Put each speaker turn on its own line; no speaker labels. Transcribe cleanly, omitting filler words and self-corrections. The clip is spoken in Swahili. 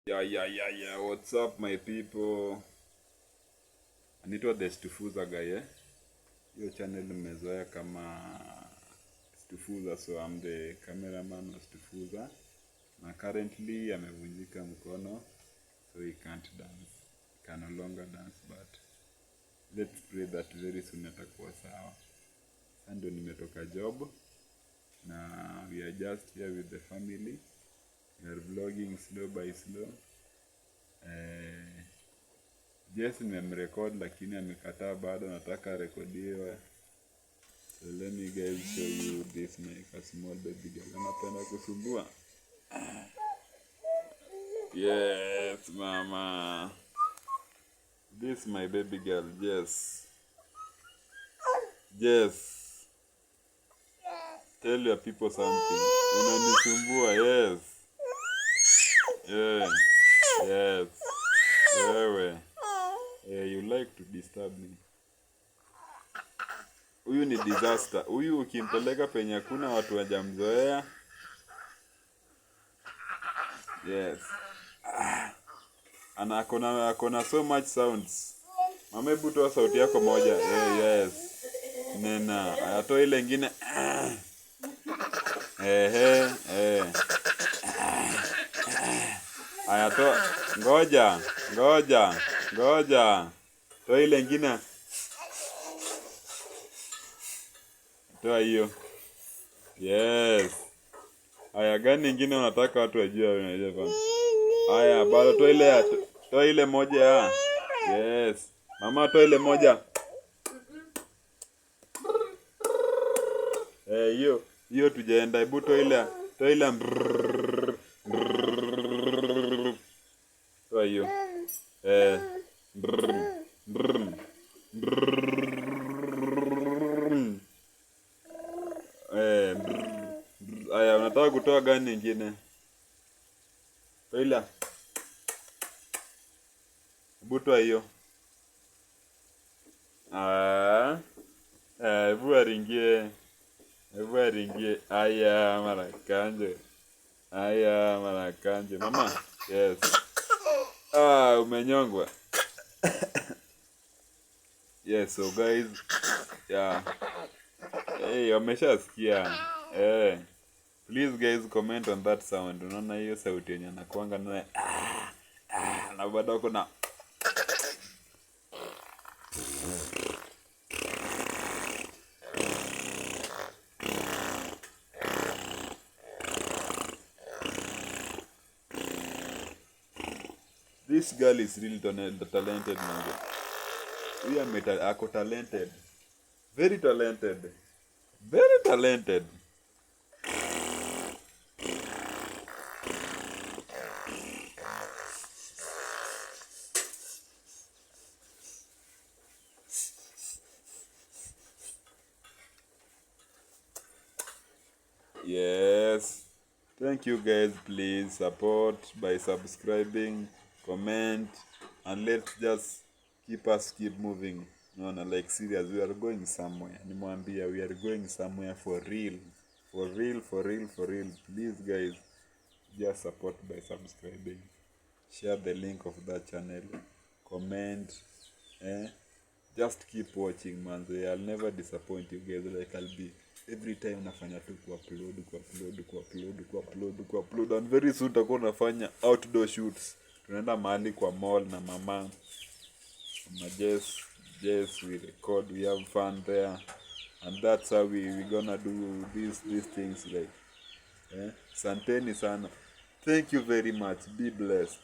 Yeah. What's up, my people? Anaitwa The Stufuza guy, eh? Hiyo channel mmezoea kama Stufuza, so I'm the cameraman of Stufuza. Na currently amevunjika mkono, so he can't dance. He can no longer dance, but let's pray that very soon atakuwa sawa. Sasa ndio nimetoka job na we are just here with the family. We are vlogging slow by slow. Yes, nimemrecord lakini amekataa bado, nataka rekodiwe. So let me guys show you this my small baby girl. Anapenda kusumbua. Yes, mama. This my baby girl, yes. Yes. Tell your people something. Unanisumbua, yes. Yeah. Yes. Wewe. You like to disturb me. Huyu ni disaster. Huyu ukimpeleka penye hakuna watu wajamzoea. Yes. Akona so much sounds. Mama, hebu toa sauti yako moja. Yes. Nena. Atoa ile ingine. Ayatoa. Ngoja. Toa ile ingine. Toa hiyo. Yes. Aya, gani ingine unataka watu wajue unajua? Aya, bado toa ile moja. Yes. Mama, toa ile moja. Hiyo tujaenda. Hebu toa ile. Toa hiyo. Aya, unataka kutoa gani nyingine? Toila. Butoa hiyo. Hebu aringie. Aya, marakanje. Mama, yes. Umenyongwa. Yes, so guys, yeah. Wameshasikia. Please guys, comment on that sound. Unaona hiyo sauti yenye anakuanga naye. Na bado kuna this girl is really talented, man. We are talented. Very talented. Yes. Thank you guys. Please support by subscribing, comment, and let's just keep moving. No, like serious, we are going somewhere. Nimwambia, we are going somewhere for real. Please guys, just support by subscribing. Share the link of that channel. Comment. Just keep watching, man. I'll never disappoint you guys. Like I'll be every time nafanya tu ku-upload. And very soon takuwa nafanya outdoor shoots. Tunaenda mahali kwa mall na mama. Yes, we record, we have fun there. And that's how we gonna do these things, like. Santeni sana. Thank you very much. Be blessed.